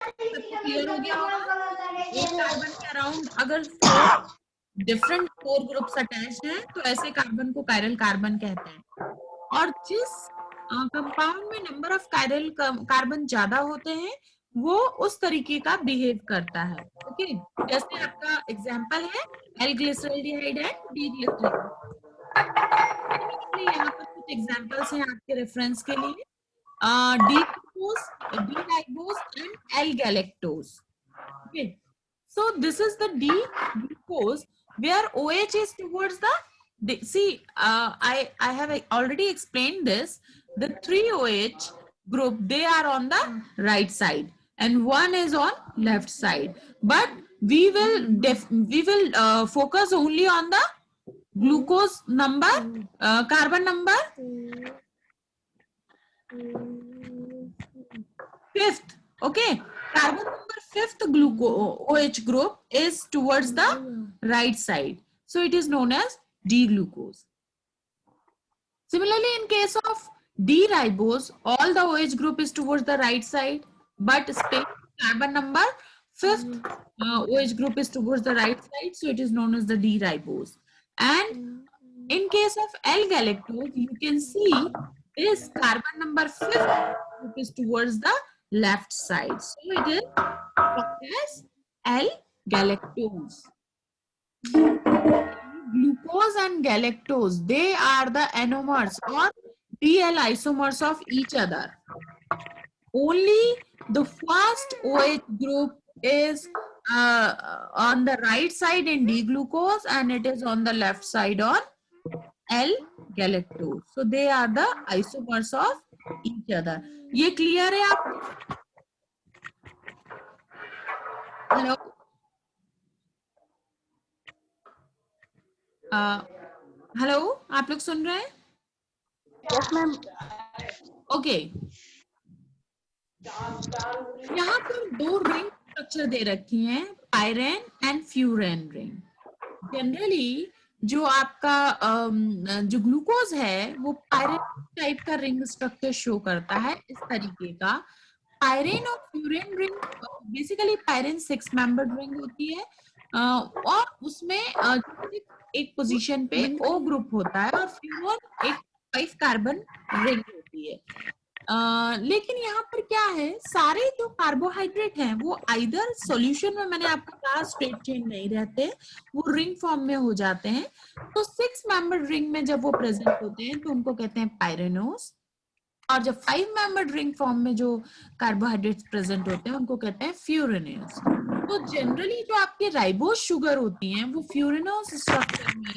सबको क्लियर हो गया होगा। एक कार्बन के अराउंड अगर 4 डिफरेंट 4 ग्रुप्स अटैच्ड हैं तो ऐसे कार्बन को कायरल कार्बन कहते हैं। और जिस कंपाउंड में नंबर ऑफ कायरल कार्बन ज्यादा होते हैं वो उस तरीके का बिहेव करता है। ओके, जैसे आपका एग्जांपल है L glyceraldehyde and D glycerol. यहाँ पर कुछ एग्जांपल्स हैं आपके रेफरेंस के लिए। D glucose, D ribose and L galactose. Okay, so this is the D glucose where OH is towards the see, I have already explained this. The 3 OH group, they are on the right side and one is on left side. But we will focus only on the glucose number, carbon number 5th. Okay, carbon number 5th OH group is towards the right side, so it is known as D glucose. Similarly, in case of D ribose, all the OH group is towards the right side, but space carbon number 5th OH group is towards the right side, so it is known as the D ribose. And in case of L galactose, you can see this carbon number 5th group is towards the left side, so it is called as L galactose. Glucose and galactose, they are the anomers or DL isomers of each other. Only the first OH group is on the right side in D glucose and it is on the left side on L galactose. So they are the isomers of each other. ये clear है आपको? Hello, hello, आप लोग सुन रहे हैं? Yes ma'am. Okay, यहाँ पर 2 ring structure दे रखी हैं, pyran and furan ring. Generally जो आपका जो ग्लूकोज है वो पायरेन टाइप का रिंग स्ट्रक्चर शो करता है इस तरीके का। पायरेन और furan ring, basically pyran 6 membered ring होती है और उसमें एक पोजीशन पे O ग्रुप होता है और फ्यूरेन एक 5 कार्बन रिंग होती है। लेकिन यहाँ पर क्या है, सारे जो कार्बोहाइड्रेट हैं वो आइदर सॉल्यूशन में, मैंने आपको कहा स्ट्रेट चेन नहीं रहते, वो रिंग फॉर्म में हो जाते हैं। तो 6 मेंबर्ड रिंग में जब वो प्रेजेंट होते हैं तो उनको कहते हैं पायरेनोस, और जब 5 मेंबर्ड रिंग फॉर्म में जो कार्बोहाइड्रेट्स प्रेजेंट होते हैं उनको कहते हैं फ्यूरेनोस। तो जनरली जो आपके राइबोज शुगर होती हैं वो फ्यूरेनोस स्ट्रक्चर में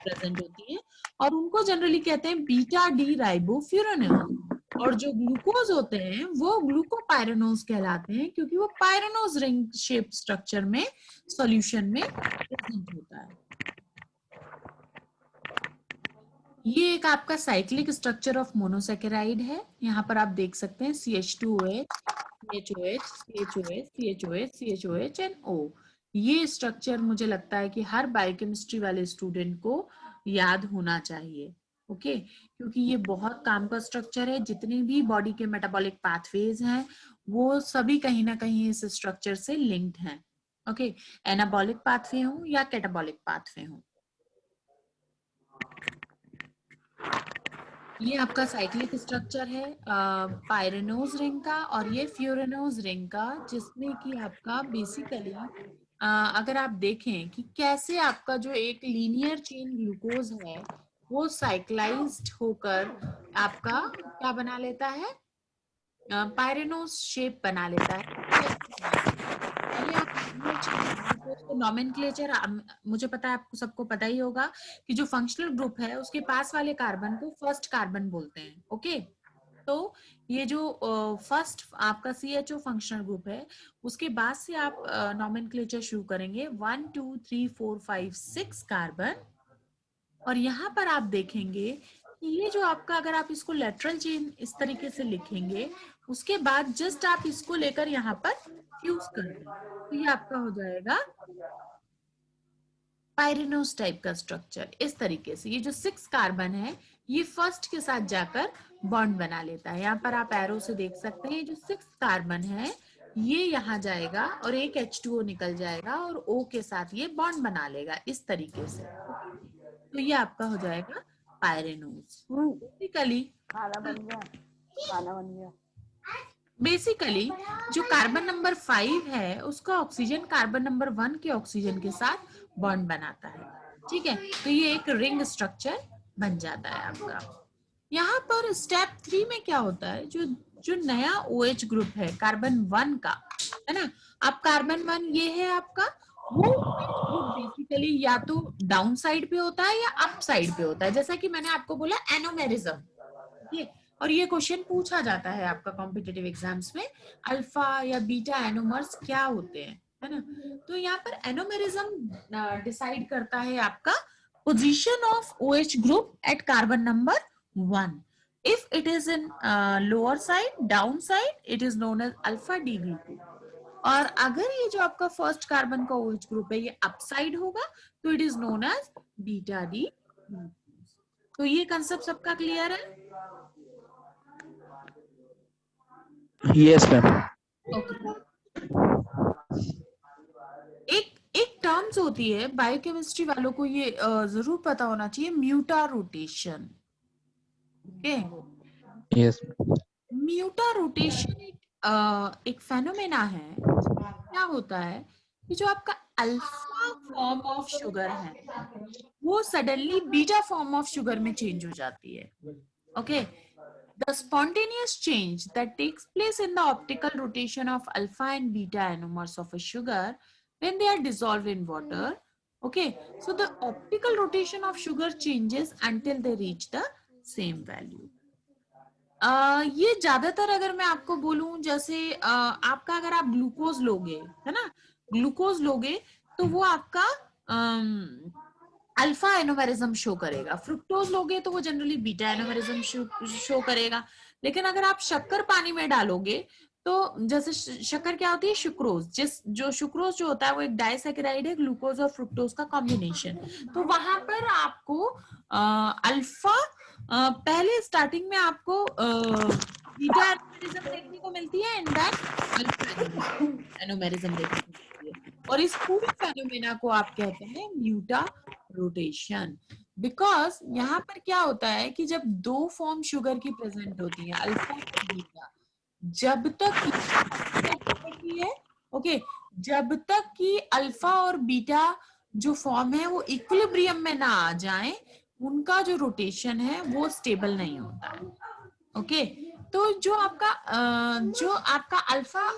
प्रेजेंट होती हैं और उनको जनरली कहते हैं बीटा डी राइबोफ्यूरेनोस। और जो ग्लूकोज होते हैं वो ग्लूकोपायरेनोस कहलाते हैं क्योंकि वो पायरेनोस रिंग शेप स्ट्रक्चर में सॉल्यूशन में प्रेजेंट होता है। ये एक आपका साइक्लिक स्ट्रक्चर ऑफ मोनोसेकेराइड है। यहाँ पर आप देख सकते हैं CH2OH, CHOH, CHOH, CHOH, CHOH and O। ये स्ट्रक्चर मुझे लगता है कि हर बायोकेमिस्ट्री वाले स्टूडेंट को याद होना चाहिए। ओके, क्योंकि ये बहुत काम का स्ट्रक्चर है। जितने भी बॉडी के मेटाबॉलिक पाथवेज हैं वो सभी कहीं ना कहीं इस स्ट्रक्चर से लिंक्ड हैं। ओके, एनाबॉलिक पाथवे हो या कैटाबॉलिक पाथवे हो। ये आपका साइक्लिक स्ट्रक्चर है पायरेनोज रिंग का और ये फ्यूरेनोज रिंग का, जिसमें कि आपका बेसिकली अगर आप देखें कि कैसे आपका जो एक लीनियर चेन ग्लूकोज है वो साइक्लाइज्ड होकर आपका क्या बना लेता है, पायरेनोज शेप बना लेता है। नॉमेनक्लेचर मुझे पता है, आपको सबको पता ही होगा कि जो फंक्शनल ग्रुप है उसके पास वाले कार्बन को फर्स्ट कार्बन बोलते हैं। ओके, तो ये जो फर्स्ट आपका CHO फंक्शनल ग्रुप है उसके बाद से आप नॉमेनक्लेचर शुरू करेंगे 1 2 3 4 5 6 कार्बन। और यहाँ पर आप देखेंगे कि ये जो आपका, अगर आप इसको लेटरल चेन इस तरीके से लिखेंगे उसके बाद जस्ट आप इसको लेकर यहाँ पर फ्यूज कर दें तो ये आपका हो जाएगा पायरेनोस टाइप का स्ट्रक्चर। इस तरीके से ये जो 6 कार्बन है ये फर्स्ट के साथ जाकर बॉन्ड बना लेता है। यहाँ पर आप एरो से देख सकते हैं जो 6 कार्बन है ये यहाँ जाएगा और एक H2O निकल जाएगा और O के साथ ये बॉन्ड बना लेगा इस तरीके से। तो ये आपका हो जाएगा पायरेनोज। बेसिकली खाना बन गया, खाना बन गया। बेसिकली जो कार्बन नंबर 5 है उसका ऑक्सीजन कार्बन नंबर 1 के ऑक्सीजन के साथ बॉन्ड बनाता है। ठीक है, तो ये एक रिंग स्ट्रक्चर बन जाता है आपका। यहाँ पर स्टेप 3 में क्या होता है, जो जो नया OH ग्रुप है कार्बन 1 का, है ना, अब कार्बन 1 ये है आपका, वो ग्रुप बेसिकली या तो डाउन साइड पे होता है या अप साइड पे होता है। जैसा कि मैंने आपको बोला एनोमेरिज्म, ये और ये क्वेश्चन पूछा जाता है आपका कॉम्पिटिटिव एग्जाम्स में, अल्फा या बीटा एनोमर्स क्या होते हैं, है ना। तो यहाँ पर एनोमेरिज्म डिसाइड करता है आपका position of OH group at carbon number 1। If it is in lower side down side it is known as alpha D glucose, और अगर ये जो आपका फर्स्ट कार्बन का OH ग्रुप है ये अपसाइड होगा तो it is known as beta D glucose. तो ये कंसेप्ट सबका क्लियर है? Yes ma'am. ओके, एक टर्म्स होती है बायोकेमिस्ट्री वालों को ये जरूर पता होना चाहिए, म्यूटा रोटेशन। ओके, यस म्यूटा रोटेशन एक फेनोमेना है। क्या होता है कि जो आपका अल्फा फॉर्म ऑफ शुगर है वो suddenly beta form of sugar में चेंज हो जाती है। Okay, the spontaneous change that takes place in the optical rotation of alpha and beta anomers of a sugar when they are dissolved in water. Okay, so the optical rotation of sugar changes until they reach the same value. ये ज्यादातर अगर मैं आपको बोलूं, जैसे आपका अगर आप ग्लूकोज लोगे, है ना, ग्लूकोज लोगे तो वो आपका अल्फा एनोमेरिज्म शो करेगा, फ्रुक्टोज लोगे तो वो जनरली बीटा एनोमेरिज्म शो करेगा। लेकिन अगर आप शक्कर पानी में डालोगे तो जैसे शक्कर क्या होती है, सुक्रोज, जो सुक्रोज जो होता है वो एक डाइसैकेराइड है, ग्लूकोज और फ्रुक्टोज का कॉम्बिनेशन। तो वहां पर आपको अल्फा पहले स्टार्टिंग में आपको बीटा एनोमेरिज्म देखने को मिलती है एंड देन अल्फा एनोमेरिज्म देखने को मिलती है, और इस पूरे फेनोमेना को आप कहते हैं म्यूटा रोटेशन। बिकॉज यहाँ पर क्या होता है कि जब दो फॉर्म शुगर की प्रेजेंट होती है अल्फा और बीटा, जब तक है ओके, जब तक कि अल्फा और बीटा जो फॉर्म है वो इक्विलिब्रियम में ना आ जाए उनका जो रोटेशन है वो स्टेबल नहीं होता है। ओके, तो जो आपका अल्फा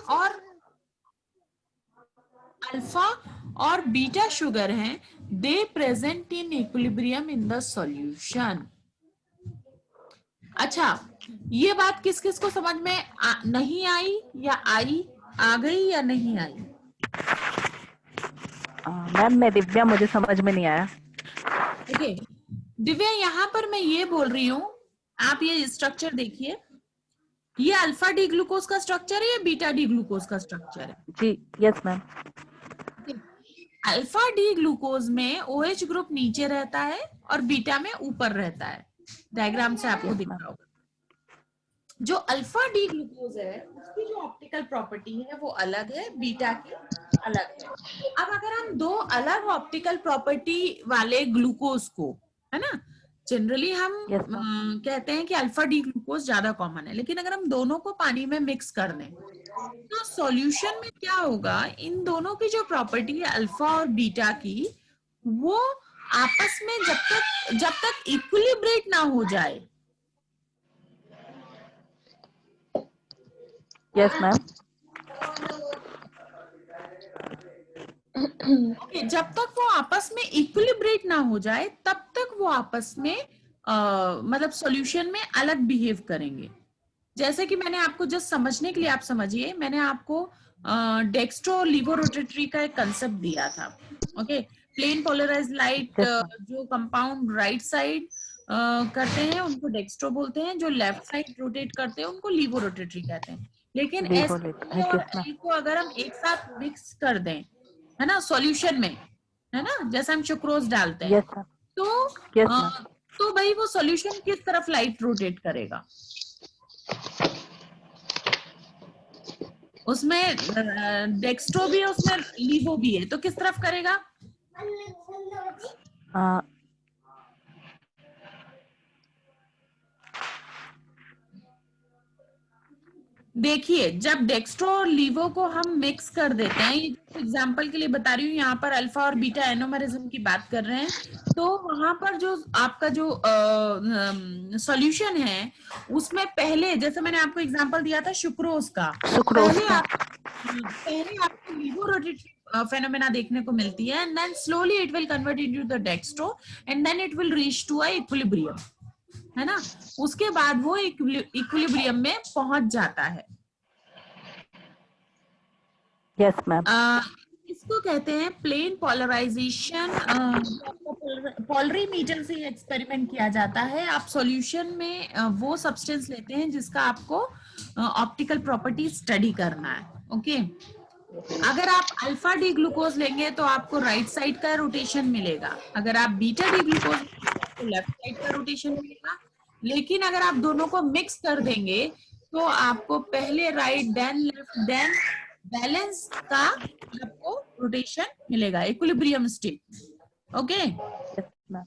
और बीटा शुगर हैं, दे present in equilibrium in the solution. अच्छा, ये बात किस किस को समझ में नहीं आई या आई, आ गई या नहीं आई? मैम मैं दिव्या, मुझे समझ में नहीं आया। ओके दिव्या, यहाँ पर मैं ये बोल रही हूँ, आप ये स्ट्रक्चर देखिए, ये अल्फा डी ग्लूकोज का स्ट्रक्चर है या बीटा डी ग्लूकोज का स्ट्रक्चर है? जी yes ma'am. Alpha D glucose में OH ग्रुप नीचे रहता है और बीटा में ऊपर रहता है, डायग्राम से आपको दिख रहा होगा। जो अल्फा डी ग्लूकोज है उसकी जो ऑप्टिकल प्रॉपर्टी है वो अलग है, बीटा की अलग है। अब अगर हम दो अलग ऑप्टिकल प्रॉपर्टी वाले ग्लूकोज को, है ना, जनरली हम कहते हैं कि अल्फा डी ग्लूकोज ज्यादा कॉमन है, लेकिन अगर हम दोनों को पानी में मिक्स कर दें तो सॉल्यूशन में क्या होगा, इन दोनों की जो प्रॉपर्टी है अल्फा और बीटा की, वो आपस में जब तक इक्विलिब्रेट ना हो जाए, यस मैम, जब तक वो आपस में इक्विलिब्रेट ना हो जाए तब तक वो आपस में मतलब सॉल्यूशन में अलग बिहेव करेंगे। जैसे कि मैंने आपको जस्ट समझने के लिए आप समझिए, मैंने आपको डेक्स्ट्रो लिवोरोटेटरी का एक कंसेप्ट दिया था। ओके, प्लेन पोलराइज्ड लाइट जो कंपाउंड राइट साइड करते हैं उनको डेक्स्ट्रो बोलते हैं, जो लेफ्ट साइड रोटेट करते हैं उनको लिवोरोटेटरी कहते हैं। लेकिन S और L को अगर हम एक साथ मिक्स कर दें, है ना, सॉल्यूशन में, है ना, जैसे हम सुक्रोज डालते हैं, तो तो भाई वो सॉल्यूशन किस तरफ लाइट रोटेट करेगा? उसमें डेक्स्ट्रो भी है, उसमें लीवो भी है, तो किस तरफ करेगा? देखिए, जब डेक्स्ट्रो और लीवो को हम मिक्स कर देते हैं, एग्जांपल के लिए बता रही हूँ, यहाँ पर अल्फा और बीटा एनोमरिज्म की बात कर रहे हैं, तो वहां पर जो आपका जो सॉल्यूशन है उसमें पहले, जैसे मैंने आपको एग्जांपल दिया था सुक्रोज का, पहले आपको लीवो रोटेटरी फेनोमेना देखने को मिलती है, and then slowly it will convert into the dextro and then it will reach to a equilibrium, है ना? उसके बाद वो इक्विलिब्रियम में पहुंच जाता है। Yes ma'am. इसको कहते हैं प्लेन पोलराइजेशन। पोलरीमीटर से एक्सपेरिमेंट किया जाता है। आप सॉल्यूशन में वो सब्सटेंस लेते हैं जिसका आपको ऑप्टिकल प्रॉपर्टी स्टडी करना है। ओके, अगर आप अल्फा डी ग्लूकोज लेंगे तो आपको राइट साइड का रोटेशन मिलेगा, अगर आप बीटा डी ग्लूकोज तो लेफ्ट साइड का रोटेशन मिलेगा। लेकिन अगर आप दोनों को मिक्स कर देंगे तो आपको पहले right then left then balance का आपको रोटेशन मिलेगा, equilibrium state. Okay, yes ma'am.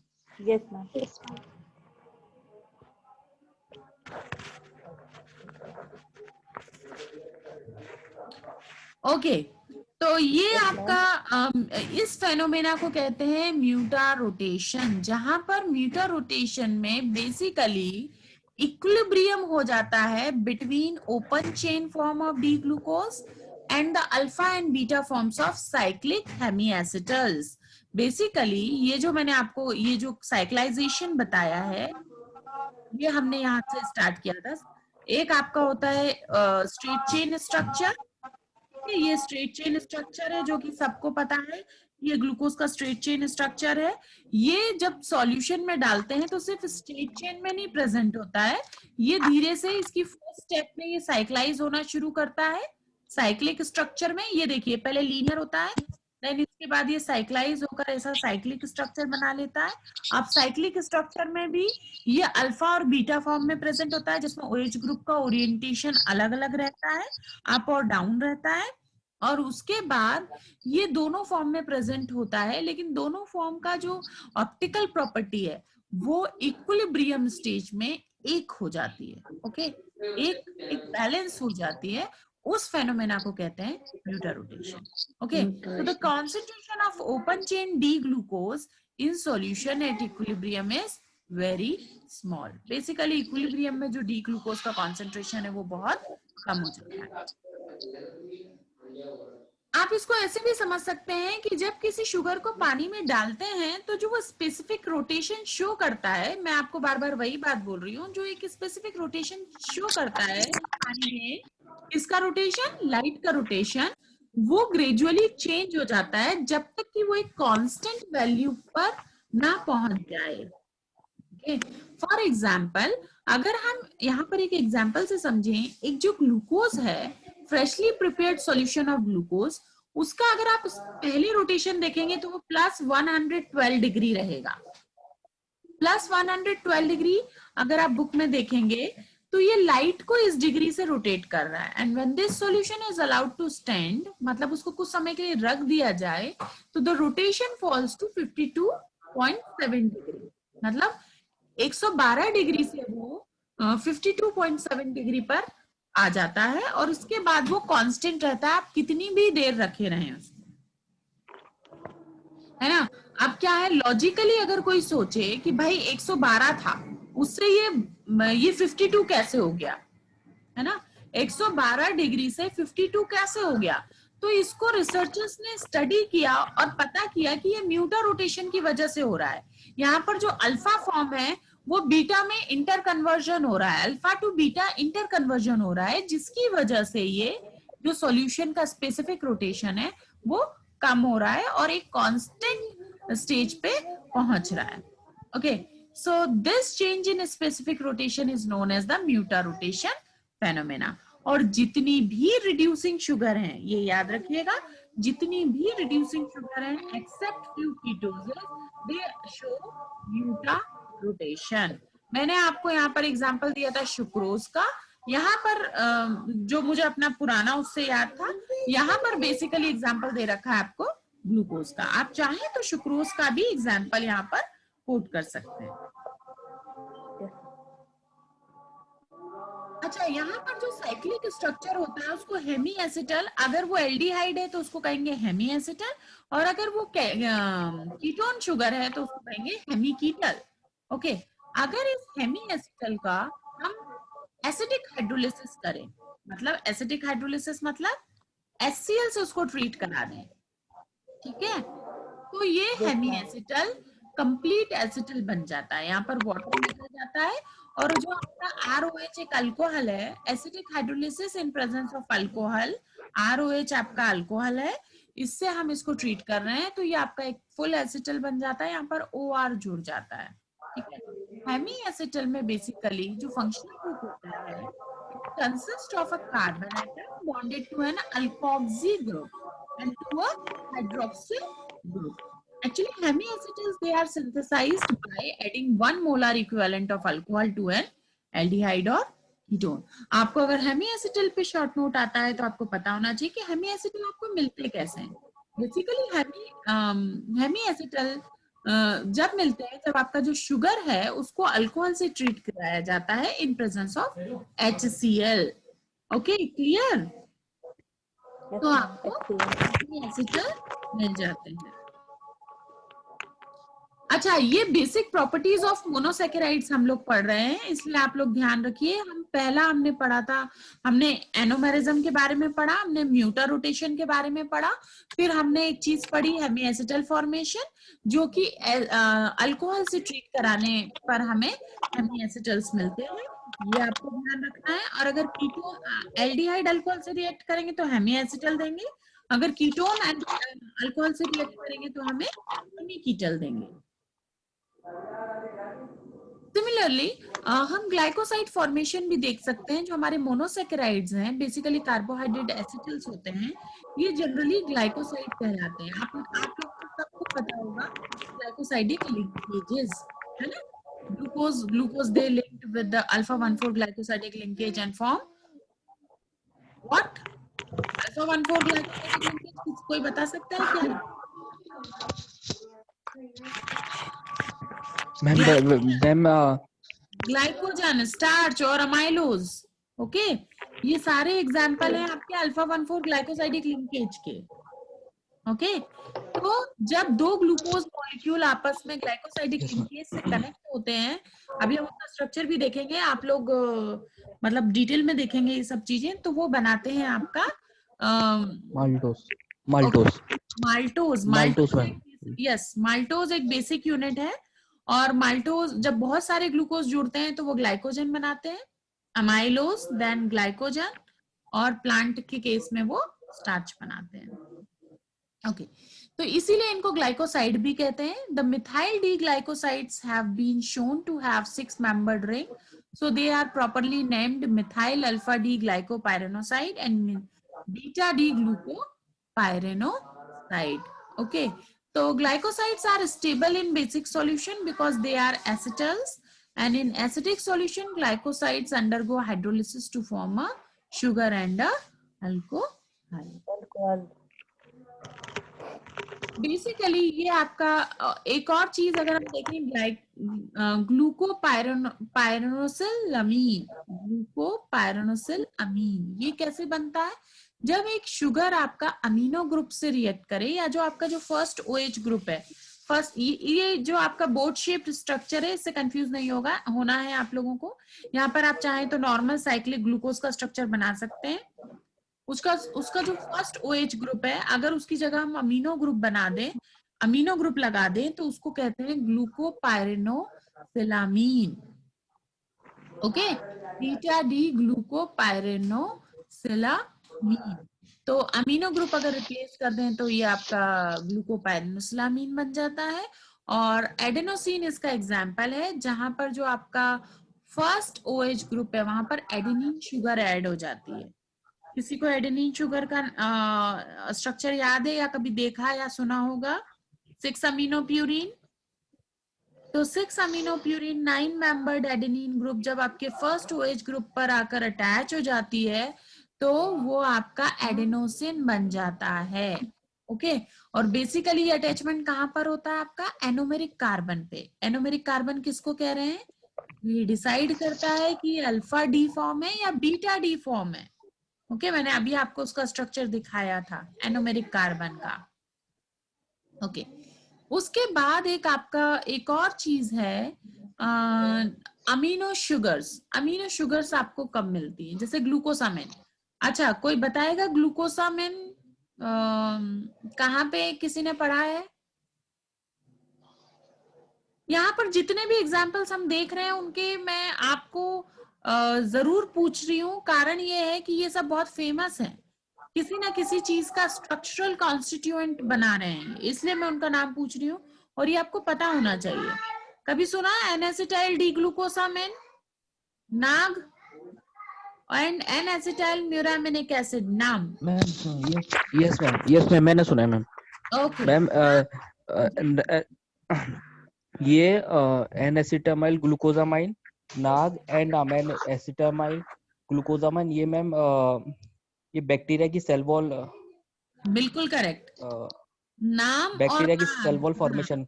Okay, तो ये आपका इस फेनोमेना को कहते हैं म्यूटा रोटेशन, जहां पर म्यूटा रोटेशन में बेसिकली इक्विलिब्रियम हो जाता है between open chain form of D glucose and the alpha and beta forms of cyclic hemiacetals. Basically ये जो मैंने आपको ये जो साइक्लाइजेशन बताया है, ये हमने यहाँ से स्टार्ट किया था। एक आपका होता है स्ट्रेट चेन स्ट्रक्चर, ये स्ट्रेट चेन स्ट्रक्चर है जो कि सबको पता है, ये ग्लूकोज का स्ट्रेट चेन स्ट्रक्चर है। ये जब सॉल्यूशन में डालते हैं तो सिर्फ स्ट्रेट चेन में नहीं प्रेजेंट होता है, ये धीरे से इसकी फर्स्ट स्टेप में ये साइक्लाइज होना शुरू करता है साइक्लिक स्ट्रक्चर में। ये देखिए पहले लीनियर होता है, देन इसके बाद ये साइक्लाइज होकर ऐसा साइक्लिक स्ट्रक्चर बना लेता है। अब साइक्लिक स्ट्रक्चर में भी ये अल्फा और बीटा फॉर्म में प्रेजेंट होता है, जिसमें ओएच ग्रुप का ओरिएंटेशन अलग अलग रहता है, अप और डाउन रहता है। और उसके बाद ये दोनों फॉर्म में प्रेजेंट होता है, लेकिन दोनों फॉर्म का जो ऑप्टिकल प्रॉपर्टी है वो इक्विलिब्रियम स्टेज में एक हो जाती है। ओके, एक बैलेंस हो जाती है, उस फेनोमेना को कहते हैं mutarotation. Okay, so the concentration of open chain D glucose in solution at equilibrium is very small. Basically equilibrium में जो D glucose का concentration है वो बहुत कम हो जाता है। आप इसको ऐसे भी समझ सकते हैं कि जब किसी शुगर को पानी में डालते हैं तो जो वो स्पेसिफिक रोटेशन शो करता है, मैं आपको बार बार वही बात बोल रही हूँ, जो एक स्पेसिफिक रोटेशन शो करता है पानी में, इसका रोटेशन, लाइट का रोटेशन, वो ग्रेजुअली चेंज हो जाता है जब तक कि वो एक कांस्टेंट वैल्यू पर ना पहुंच जाए। फॉर एग्जाम्पल, अगर हम यहाँ पर एक एग्जाम्पल से समझें, एक जो ग्लूकोज है, freshly prepared solution of glucose, उसका अगर आप पहले रोटेशन देखेंगे तो वो प्लस 112 डिग्री रहेगा। प्लस 112 डिग्री अगर आप बुक में देखेंगे तो ये लाइट को इस डिग्री से रोटेट कर रहा है। And when this solution is allowed to stand, मतलब उसको कुछ समय के लिए रख दिया जाए, तो the rotation falls to 52.7 degree, मतलब 112 डिग्री से वो 52.7 डिग्री पर आ जाता है, और उसके बाद वो कांस्टेंट रहता है, आप कितनी भी देर रखे रहें उसको, है ना। अब क्या है, लॉजिकली अगर कोई सोचे कि भाई 112 था, उससे ये 52 कैसे हो गया, है ना, 112 डिग्री से 52 कैसे हो गया, तो इसको रिसर्चर्स ने स्टडी किया और पता किया कि ये म्यूटा रोटेशन की वजह से हो रहा है। यहाँ पर जो अल्फा फॉर्म है वो बीटा में इंटर कन्वर्जन हो रहा है, alpha two beta inter conversion हो रहा है, जिसकी वजह से ये जो सॉल्यूशन का स्पेसिफिक रोटेशन है वो कम हो रहा है और एक कांस्टेंट स्टेज पे पहुंच रहा है। Okay, so this change in specific rotation is known as the mutarotation phenomena. और जितनी भी रिड्यूसिंग शुगर हैं, ये याद रखिएगा, जितनी भी रिड्यूसिंग शुगर हैं except few ketoses, they show mutarotation. मैंने आपको यहाँ पर एग्जांपल दिया था सुक्रोज का। यहाँ पर जो मुझे अपना पुराना उससे याद था, यहाँ पर बेसिकली एग्जांपल दे रखा है आपको ग्लूकोज का। आप चाहें तो सुक्रोज का भी एग्जांपल यहाँ पर कोट कर सकते हैं। अच्छा, यहाँ पर जो साइक्लिक स्ट्रक्चर होता है उसको हेमी एसिटल, अगर वो एल्डिहाइड है तो उसको कहेंगे हेमी एसिटल, और अगर वो कीटोन शुगर है तो उसको कहेंगे हेमी कीटल। ओके, अगर इस हेमी एसिटल का हम एसिडिक हाइड्रोलिसिस करें, मतलब एसिडिक हाइड्रोलिसिस मतलब HCl से उसको ट्रीट करा दें, ठीक है, तो ये हेमी एसिटल कंप्लीट एसिटल बन जाता है। यहाँ पर वाटर निकल जाता है, और जो आपका ROH एक अल्कोहल है, acidic hydrolysis in presence of alcohol, ROH आपका अल्कोहल है, इससे हम इसको ट्रीट कर रहे हैं, तो ये आपका एक फुल एसिटल बन जाता है। यहाँ पर OR जुड़ जाता है, ठीक है। हेमी एसिटल में बेसिकली जो फंक्शनल ग्रुप होता है, consist of a carbon atom bonded to an alkoxy group and to a hydroxyl group. Actually, hemiacetals, they are synthesized by adding 1 molar equivalent of alcohol to an aldehyde or ketone. आपको अगर hemiacetal पे short note आता है तो आपको पता होना चाहिए कि hemiacetal आपको मिलते कैसे हैं। बेसिकली hemiacetal जब मिलते हैं, जब आपका जो शुगर है उसको अल्कोहल से ट्रीट कराया जाता है in presence of HCl। Okay, clear? तो आपको एसिटल मिल जाते हैं। अच्छा, ये बेसिक प्रॉपर्टीज ऑफ मोनोसैकेराइड्स हम लोग पढ़ रहे हैं, इसलिए आप लोग ध्यान रखिए। हमने पढ़ा था, हमने एनोमेरिज्म के बारे में पढ़ा, हमने म्यूटर रोटेशन के बारे में पढ़ा, फिर हमने एक चीज पढ़ी हेमी एसिटल फॉर्मेशन, जो कि अल्कोहल से ट्रीट कराने पर हमें हेमी एसिटल्स मिलते हैं, ये आपको ध्यान रखना है। और अगर कीटोन एल्डिहाइड अल्कोहल से रिएक्ट करेंगे तो हेमी एसिटल देंगे, अगर कीटोन अल्कोहल से रिएक्ट करेंगे तो हमें हेमी कीटल देंगे। सिमिलरली हम ग्लाइकोसाइड फॉर्मेशन भी देख सकते हैं। जो हमारे मोनोसैकेराइड्स हैं, बेसिकली कार्बोहाइड्रेट एसिटल्स होते हैं, ये जनरली ग्लाइकोसाइड कहलाते हैं। आप लोग को सबको पता होगा ग्लाइकोसाइडिक लिंकेजेस, है ना? Glucose they linked with the alpha 1,4 glycosidic linkage and form what? Alpha 1,4 glycosidic linkage कोई बता सकता है क्या? ग्लाइकोजन, स्टार्च और अमाइलोज। ओके, ये सारे एग्जाम्पल हैं आपके अल्फा 1,4 ग्लाइकोसाइडिक लिंकेज के। ओके, तो जब दो ग्लूकोज मॉलिक्यूल आपस में ग्लाइकोसाइडिक लिंकेज से कनेक्ट होते हैं, अभी हम उसका स्ट्रक्चर भी देखेंगे, आप लोग मतलब डिटेल में देखेंगे ये सब चीजें, तो वो बनाते हैं आपका माल्टोज। यस, माल्टोज एक बेसिक यूनिट है, और माल्टोज जब बहुत सारे ग्लूकोज जुड़ते हैं तो वो ग्लाइकोजन बनाते हैं, अमाइलोज देन ग्लाइकोजन, और प्लांट के केस में वो स्टार्च बनाते हैं। ओके, तो इसीलिए इनको ग्लाइकोसाइड भी कहते हैं। The methyl D glycosides have been shown to have 6 membered ring, so they are properly named methyl alpha D glycopyranoside and beta D glucopyranoside. Okay, so glycosides are stable in basic solution because they are acetals, and in acidic solution glycosides undergo hydrolysis to form a sugar and a alcohol. Basically ये आपका एक और चीज अगर हम देखें, ग्लूकोपायरानोसिल अमीन, ये कैसे बनता है? जब एक शुगर आपका अमीनो ग्रुप से रिएक्ट करे, या जो आपका जो फर्स्ट OH ग्रुप है, फर्स्ट ये जो आपका बोट शेप्ड स्ट्रक्चर है, इससे कंफ्यूज नहीं होना है आप लोगों को। यहाँ पर आप चाहें तो नॉर्मल साइक्लिक ग्लूकोज का स्ट्रक्चर बना सकते हैं। उसका जो फर्स्ट OH ग्रुप है, अगर उसकी जगह हम अमीनो ग्रुप बना दें, अमीनो ग्रुप लगा दें, तो उसको कहते हैं glucopyranosylamine. Okay, beta D glucopyranosylamine. तो अमीनो ग्रुप अगर रिप्लेस कर दें तो ये आपका ग्लूकोपायरेनोसिलामीन बन जाता है। और एडेनोसिन इसका एग्जाम्पल है, जहां पर जो आपका फर्स्ट OH ग्रुप है वहां पर एडेनिन शुगर ऐड हो जाती है। किसी को एडेनिन शुगर का स्ट्रक्चर याद है या कभी देखा या सुना होगा? 6 अमीनो प्यूरिन, तो 6 अमीनोप्यूरिन 9 मेंबर्ड एडेनिन ग्रुप जब आपके फर्स्ट OH ग्रुप पर आकर अटैच हो जाती है तो वो आपका एडेनोसिन बन जाता है। ओके, और बेसिकली ये अटैचमेंट कहां पर होता है आपका? एनोमेरिक कार्बन पे। एनोमेरिक कार्बन किसको कह रहे हैं? ये डिसाइड करता है कि अल्फा डी फॉर्म है या बीटा डी फॉर्म है। ओके, मैंने अभी आपको उसका स्ट्रक्चर दिखाया था एनोमेरिक कार्बन का। ओके, उसके बाद एक आपका एक और चीज है अमीनो शुगर्स। अमीनो शुगर्स आपको कब मिलती है? जैसे ग्लूकोसामिन। अच्छा, कोई बताएगा ग्लूकोसामिन कहाँ पे किसी ने पढ़ा है? यहाँ पर जितने भी एग्जाम्पल्स हम देख रहे हैं उनके मैं आपको जरूर पूछ रही हूँ, कारण ये है कि ये सब बहुत फेमस है, किसी ना किसी चीज का स्ट्रक्चरल कॉन्स्टिट्यूएंट बना रहे हैं, इसलिए मैं उनका नाम पूछ रही हूँ और ये आपको पता होना चाहिए। कभी सुना N-acetyl D glucosamine, NAG, and N-acetyl muramic acid नाम? मैम यस मैम, मैंने सुना है मैम। ओके मैम ये N-acetamyl glucosamine, NAG and amine acetamyl glucosamine, ये मैम ये बैक्टीरिया की सेल वॉल, बिल्कुल करेक्ट नाम और बैक्टीरिया की cell wall NAG, formation.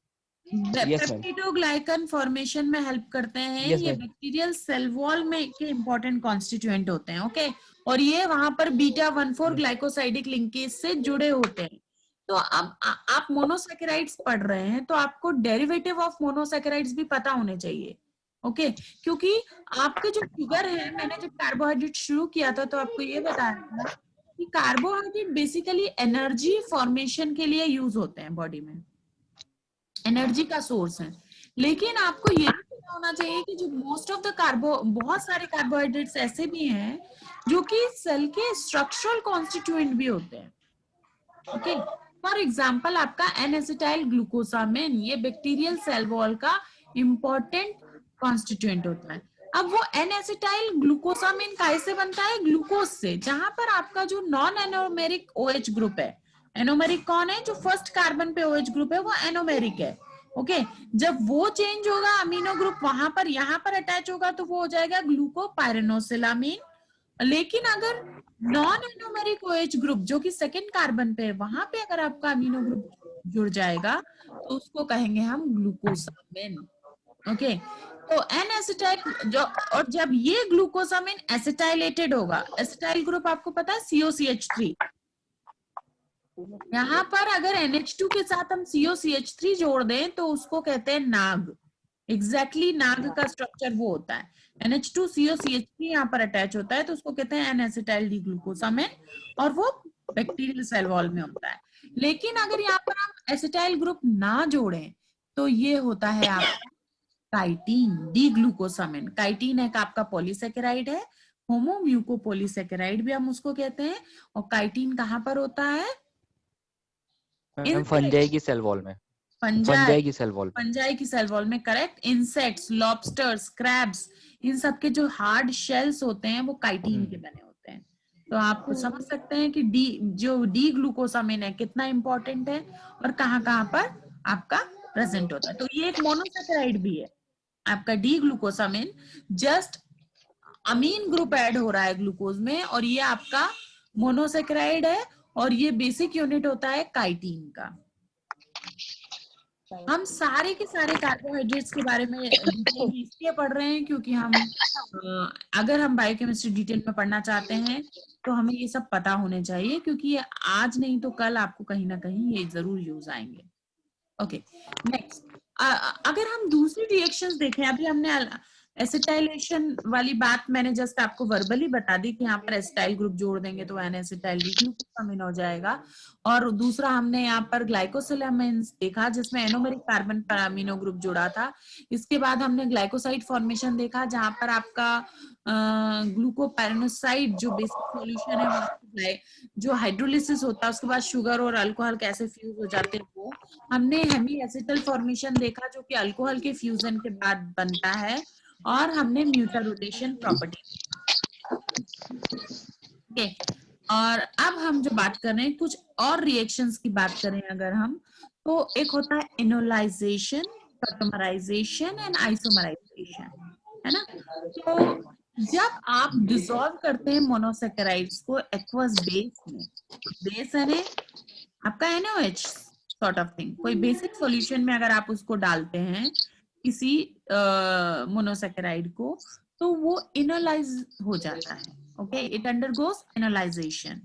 Yes ma'am, peptidoglycan formation में हेल्प करते हैं। यस ये मैम, बैक्टीरियल सेल वॉल में के इंपॉर्टेंट कॉन्स्टिट्यूएंट होते हैं। ओके, और ये वहां पर बीटा 1,4 ग्लाइकोसाइडिक लिंकेज से जुड़े होते हैं। तो अब आप मोनोसैकेराइड्स पढ़ रहे हैं तो आपको डेरिवेटिव ऑफ मोनोसैकेराइड्स भी पता होने चाहिए। ओके, क्योंकि आपके जो शुगर है, मैंने जब कार्बोहाइड्रेट शुरू किया था तो आपको ये बताया था कि कार्बोहाइड्रेट बेसिकली एनर्जी फॉर्मेशन के लिए यूज होते हैं बॉडी में, एनर्जी का सोर्स है। लेकिन आपको ये भी पता होना चाहिए कि जो मोस्ट ऑफ द बहुत सारे कार्बोहाइड्रेट्स ऐसे भी हैं जो कि सेल के स्ट्रक्चरल कॉन्स्टिट्यूएंट भी होते हैं। ओके, फॉर एग्जांपल आपका एन-एसिटाइल ग्लूकोसामिन, ये बैक्टीरियल सेल वॉल का इंपॉर्टेंट कॉन्स्टिट्यूएंट होता है। अब वो एन-एसिटाइल ग्लूकोसामिन कैसे बनता है? ग्लूकोज से, जहां पर आपका जो नॉन एनोमेरिक OH ग्रुप है, एनोमेरिक कौन है? जो फर्स्ट कार्बन पे OH ग्रुप है वो एनोमेरिक है। ओके, जब वो चेंज होगा अमीनो ग्रुप वहां पर यहाँ पर अटैच होगा तो वो हो जाएगा ग्लूकोपाइरेनोसिलामीन। लेकिन अगर नॉन एनोमेरिक OH ग्रुप जो कि सेकेंड कार्बन पे है वहां पे अगर आपका अमीनो ग्रुप जुड़ जाएगा तो उसको कहेंगे हम ग्लूकोसामिन। ओके, तो एन एसिटाइल जो, और जब ये ग्लूकोसामिन एसिटाइलेटेड होगा, एसिटाइल ग्रुप आपको पता है COCH3, यहाँ पर अगर NH2 के साथ हम COCH3 जोड़ दें तो उसको कहते हैं नाग। एग्जैक्टली नाग का स्ट्रक्चर वो होता है, NH2 COCH3 यहाँ पर अटैच होता है तो उसको कहते हैं एन-एसिटाइल डी ग्लूकोसामिन, और वो बैक्टीरियल सेल वॉल में होता है। लेकिन अगर यहाँ पर हम एसिटाइल ग्रुप ना जोड़ें तो ये होता है आपका काइटीन डी ग्लूकोसामिन। काइटीन एक आपका पॉलीसेकेराइड है, होमोम्यूकोपॉलीसेकेराइड भी हम उसको कहते हैं। और काइटीन कहाँ पर होता है? मैम फंजाई की सेल वॉल में, फंजाई की सेल वॉल में, फंजाई की सेल वॉल में, करेक्ट। इंसेक्ट्स, लॉबस्टर्स, क्रैब्स, इन सब के जो हार्ड शेल्स होते हैं वो काइटीन के बने होते हैं। तो आप समझ सकते हैं कि डी ग्लूकोसामिन है कितना इंपॉर्टेंट है और कहाँ कहाँ पर आपका प्रेजेंट होता है। तो ये एक मोनोसैकेराइड भी है आपका डी ग्लूकोसामिन, जस्ट अमीन ग्रुप ऐड हो रहा है ग्लूकोज में, और ये आपका मोनोसैकेराइड है और ये बेसिक यूनिट होता है काइटीन का। हम सारे के सारे कार्बोहाइड्रेट्स के बारे में डिटेल में इसलिए पढ़ रहे हैं क्योंकि हम अगर हम बायोकेमिस्ट्री डिटेल में पढ़ना चाहते हैं तो हमें ये सब पता होने चाहिए, क्योंकि ये आज नहीं तो कल आपको कहीं ना कहीं ये जरूर यूज आएंगे। ओके, नेक्स्ट, अगर हम दूसरी रिएक्शंस देखें, अभी हमने एसिटाइलेशन वाली बात मैंने जस्ट आपको वर्बली बता दी कि यहाँ पर एसिटाइल ग्रुप जोड़ देंगे तो एन-एसिटाइल डी ग्लूकोसामिन हो जाएगा। और दूसरा हमने यहाँ पर ग्लाइकोसिलामिन देखा जिसमें एनोमेरिक कार्बन पर अमीनो ग्रुप जुड़ा था। इसके बाद हमने ग्लाइकोसाइड फॉर्मेशन देखा जहां पर आपका ग्लूकोपाइरेनोसाइड जो बेसिक सॉल्यूशन है वो जो हाइड्रोलिसिस होता है उसके बाद शुगर और अल्कोहल कैसे फ्यूज हो जाते हैं वो। हमने हेमी एसिटल फॉर्मेशन देखा जो कि अल्कोहल के फ्यूजन के बाद बनता है। और हमने म्यूटा रोटेशन प्रॉपर्टी। ओके, और अब हम जो बात कर रहे हैं कुछ और रिएक्शंस की बात करें अगर हम, तो एक होता है एनोलाइजेशन टॉटोमराइजेशन एंड आइसोमराइजेशन, है ना। तो जब आप डिसॉल्व करते हैं मोनोसेकेराइड्स को एक्वस बेस में, बेस यानी आपका NaOH सॉर्ट ऑफ थिंग, कोई बेसिक सॉल्यूशन में अगर आप उसको डालते हैं किसी मोनोसेकेराइड को, तो वो इनोलाइज हो जाता है। ओके, इट अंडरगोस इनोलाइजेशन,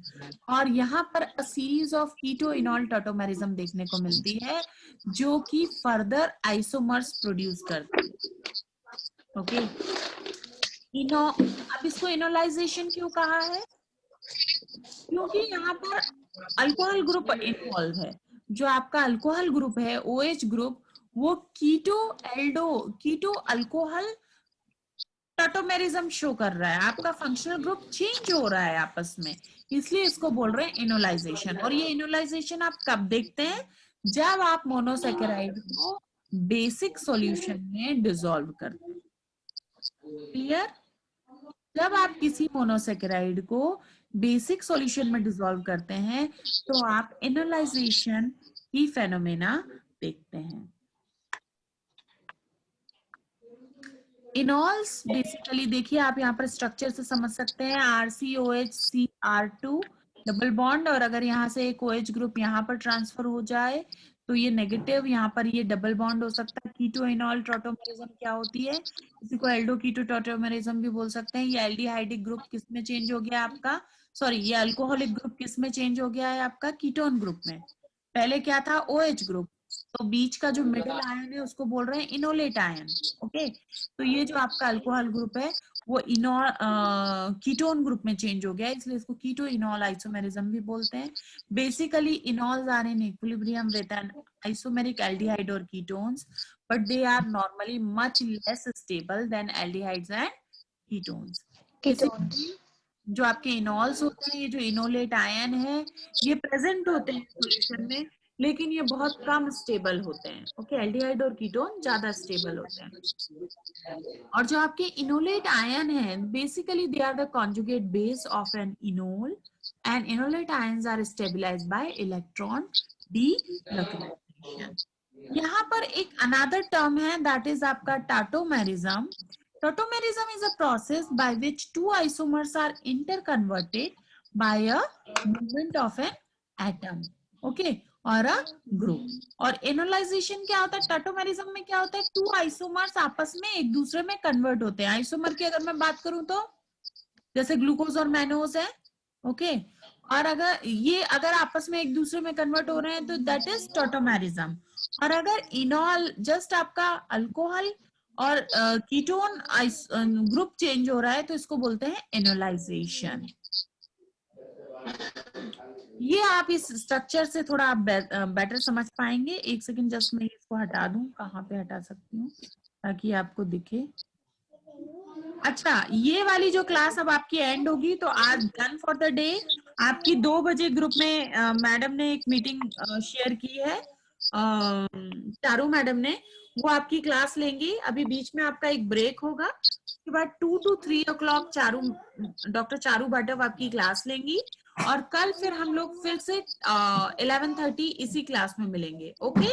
और यहाँ पर a series of keto enol tautomerism देखने को मिलती है जो कि फर्दर आइसोमर्स प्रोड्यूस करती है। ओके, इनो, अब इसको इनोलाइजेशन क्यों कहा है? क्योंकि यहाँ पर अल्कोहल ग्रुप इन्वॉल्व है। जो आपका अल्कोहल ग्रुप है OH ग्रुप, वो कीटो अल्कोहल टॉटोमेरिज्म शो कर रहा है, आपका फंक्शनल ग्रुप चेंज हो रहा है आपस में, इसलिए इसको बोल रहे हैं इनोलाइजेशन। और ये इनोलाइजेशन आप कब देखते हैं? जब आप मोनोसेकेराइड को बेसिक सॉल्यूशन में डिसॉल्व करते हैं। क्लियर? जब आप किसी मोनोसेकेराइड को बेसिक सॉल्यूशन में डिसॉल्व करते हैं तो आप इनोलाइजेशन की फेनोमेना देखते हैं। इनॉल्स बेसिकली देखिए, आप यहाँ पर स्ट्रक्चर से समझ सकते हैं, RCOHCr2 डबल बॉन्ड, और अगर यहाँ से एक OH ग्रुप यहाँ पर ट्रांसफर हो जाए तो ये नेगेटिव, यहाँ पर ये डबल बॉन्ड हो सकता है। कीटो इनॉल टॉटोमेरिज्म क्या होती है? इसी को एल्डो कीटो टॉटोमेरिज्म भी बोल सकते हैं। ये एल्डिहाइडिक ग्रुप किस में चेंज हो गया आपका? सॉरी, ये अल्कोहलिक ग्रुप किस में चेंज हो गया है आपका? कीटोन ग्रुप में। पहले क्या था? OH ग्रुप, तो बीच का जो मिडिल आयन है उसको बोल रहे हैं इनोलेट आयन। ओके, तो ये जो आपका अल्कोहल ग्रुप है वो कीटोन ग्रुप में चेंज हो गया है, इसलिए इसको कीटो इनॉल आइसोमेरिज्म भी बोलते हैं। Basically enols are in equilibrium with an isomeric aldehyde और ketones, but they are normally much less stable than aldehydes and ketones. जो आपके इनॉल्स होते हैं, ये जो इनोलेट आयन है, ये प्रेजेंट होते हैं सॉल्यूशन में, लेकिन ये बहुत कम स्टेबल होते हैं। ओके, एल्डिहाइड और कीटोन ज्यादा स्टेबल होते हैं। और जो आपके इनोलेट आयन है, basically they are the conjugate base of an enol, and enolate ions are stabilized by electron delocalization. यहाँ पर एक अनदर टर्म है, दैट इज आपका tautomerism. Tautomerism is a process by which two isomers are interconverted by a movement of an atom, okay, or a group. और enolization क्या होता है? Tautomerism में क्या होता है? Two isomers आपस में एक दूसरे में कन्वर्ट होते हैं। आइसोमर की अगर मैं बात करूं तो जैसे ग्लूकोज और मैनोज है, ओके, और अगर आपस में एक दूसरे में कन्वर्ट हो रहे हैं तो दैट इज टॉटोमेरिज्म। और अगर इनॉल जस्ट आपका अल्कोहल और कीटोन ग्रुप चेंज हो रहा है तो इसको बोलते हैं एनोलाइजेशन। ये आप इस स्ट्रक्चर से थोड़ा आप बेटर समझ पाएंगे। एक सेकंड, जस्ट मैं इसको हटा दूं, कहाँ पे हटा सकती हूँ ताकि आपको दिखे। अच्छा, ये वाली जो क्लास अब आपकी एंड होगी तो आज डन फॉर द डे। आपकी 2 बजे ग्रुप में मैडम ने एक मीटिंग शेयर की है, चारू मैडम ने, वो आपकी क्लास लेंगी। अभी बीच में आपका एक ब्रेक होगा, उसके बाद 2 to 3 o'clock डॉक्टर चारू भाटव आपकी क्लास लेंगी, और कल फिर हम लोग फिर से 11:30 इसी क्लास में मिलेंगे। Okay?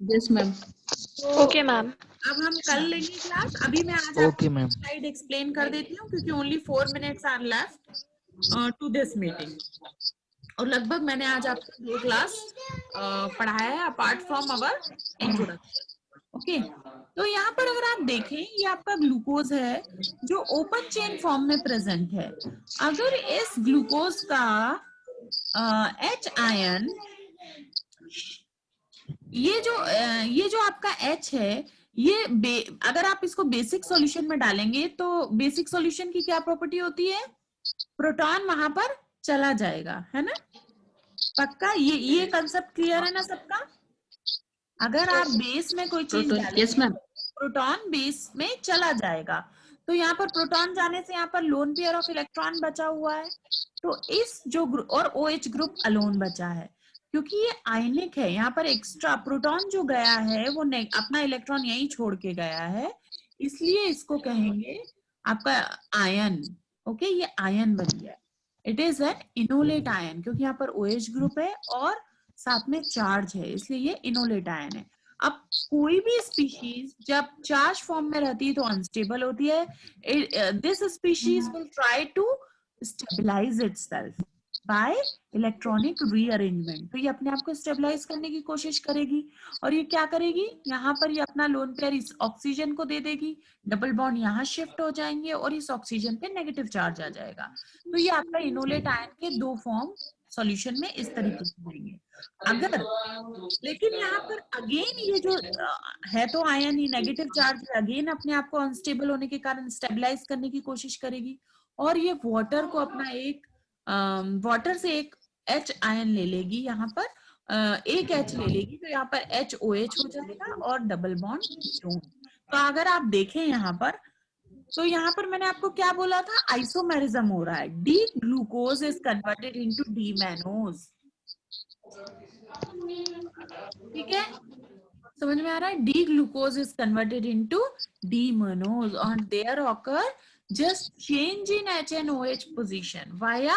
Yes ma'am. Okay ma'am. अब हम कल लेंगे क्लास। अभी मैं आज ओके मैम। स्लाइड एक्सप्लेन कर देती हूँ क्योंकि only 4 minutes are left to this meeting, और लगभग मैंने आज आपको 2 क्लास पढ़ाया है apart from our introduction. Okay, तो यहाँ पर अगर आप देखें, ये आपका ग्लूकोज है जो ओपन चेन फॉर्म में प्रेजेंट है। अगर इस ग्लूकोज का H आयन, ये जो आपका H है, ये अगर आप इसको बेसिक सॉल्यूशन में डालेंगे तो बेसिक सॉल्यूशन की क्या प्रॉपर्टी होती है? प्रोटॉन वहां पर चला जाएगा, है ना? पक्का? ये कंसेप्ट क्लियर है ना सबका? अगर आप बेस में कोई चीज डालेंगे, यस मैम। प्रोटॉन बेस में चला जाएगा, तो यहाँ पर प्रोटॉन जाने से यहाँ पर लोन पेयर ऑफ इलेक्ट्रॉन बचा हुआ है, तो इस जो ग्रुप और OH ग्रुप अलोन बचा है, क्योंकि ये आयनिक है। यहाँ पर एक्स्ट्रा प्रोटॉन जो गया है वो अपना इलेक्ट्रॉन यहीं छोड़ के गया है, इसलिए इसको कहेंगे आपका आयन। ओके, ये आयन बन गया, it is an enolate ion, क्योंकि यहाँ पर OH ग्रुप है और साथ में चार्ज है, इसलिए ये इनोलेट आयन है। अब कोई भी स्पीशीज जब चार्ज फॉर्म में रहती है तो अनस्टेबल होती है. This species will try to stabilize itself by electronic rearrangement. तो ये अपने आप को स्टेबलाइज करने की कोशिश करेगी और ये क्या करेगी, यहाँ पर ये अपना लोन पेयर इस ऑक्सीजन को दे देगी, डबल बॉन्ड यहाँ शिफ्ट हो जाएंगे और इस ऑक्सीजन पे नेगेटिव चार्ज आ जाएगा. तो ये आपका इनोलेट आयन के दो फॉर्म सॉल्यूशन में इस तरीके से देंगे. अगर लेकिन यहाँ पर अगेन ये जो है तो आयन ही नेगेटिव चार्ज अगेन अपने आप को अनस्टेबल होने के कारण स्टेबलाइज करने की कोशिश करेगी और ये वाटर को अपना एक वाटर से एक H आयन ले लेगी, यहाँ पर एक H ले लेगी तो यहाँ पर HOH हो जाएगा और डबल बॉन्ड जोन. तो अगर आप देखें यहाँ पर तो यहाँ पर मैंने आपको क्या बोला था, आइसोमेरिज्म हो रहा है. D glucose is converted into D mannose. ठीक है, समझ में आ रहा है. D glucose is converted into D mannose और there occur just change in HNOH position via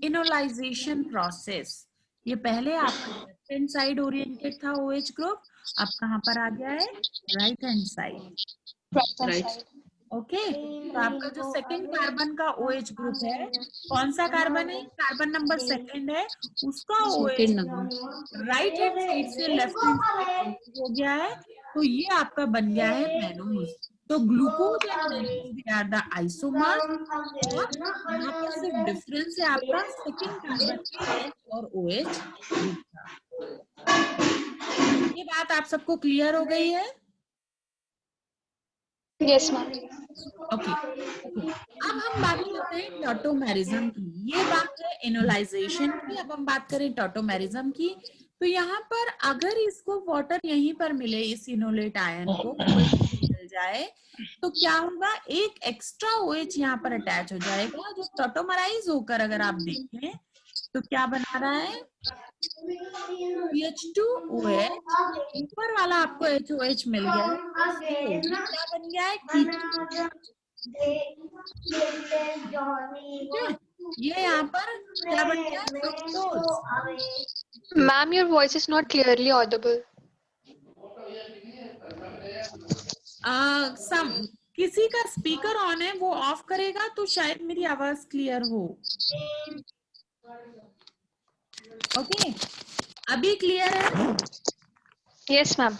enolization process. ये पहले आपका लेफ्ट हैंड साइड ओरिएंटेड था OH ग्रुप, अब कहाँ पर आ गया है, right hand side. Right. Okay, तो आपका जो सेकंड कार्बन का OH ग्रुप है, कौन सा कार्बन है, कार्बन नंबर सेकंड है, उसका OH Second number. Right hand side से लेफ्ट हैंड साइड हो गया है. तो ये आपका बन गया है मैनोज. तो glucose and mannose they are the isomers और यहाँ पर सिर्फ डिफरेंस है आपका सेकंड कार्बन के H और OH ग्रुप का. ये बात आप सबको क्लियर हो गई है? Yes, ma'am. ओके. अब हम बात करते हैं टॉटोमेरिज्म की. ये बात है इनोलाइजेशन की. अब हम बात करें टॉटोमेरिज्म की. तो यहाँ पर अगर इसको वाटर यहीं पर मिले, इस इनोलेट आयन को मिल जाए तो क्या होगा, एक एक्स्ट्रा OH यहाँ पर अटैच हो जाएगा जो टॉटोमराइज होकर अगर आप देखें तो क्या बना रहा है, CH2OH. ऊपर वाला आपको HOH मिल गया है, क्या बन गया है, कीटोन. ये यहाँ पर क्या बन गया, fructose. Ma'am, your voice is not clearly audible. किसी का स्पीकर ऑन है, वो ऑफ करेगा तो शायद मेरी आवाज क्लियर हो. ओके, अभी क्लियर है? Yes, ma'am.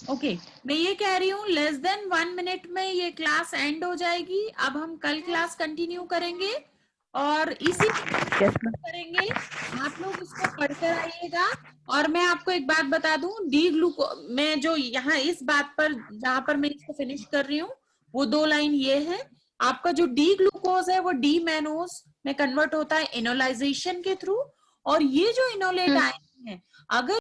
ओके, मैं ये कह रही हूँ लेस देन 1 मिनट में ये क्लास एंड हो जाएगी. अब हम कल क्लास कंटिन्यू करेंगे और इसी करेंगे. आप लोग इसको पढ़कर आइएगा. और मैं आपको एक बात बता दूं, डी ग्लूको मैं जो यहाँ इस बात पर जहां पर मैं इसको फिनिश कर रही हूँ वो 2 लाइन ये है, आपका जो डी ग्लूकोज है वो डी मैनोज में कन्वर्ट होता है इनोलाइजेशन के थ्रू. और ये जो इनोलेट आयन है, अगर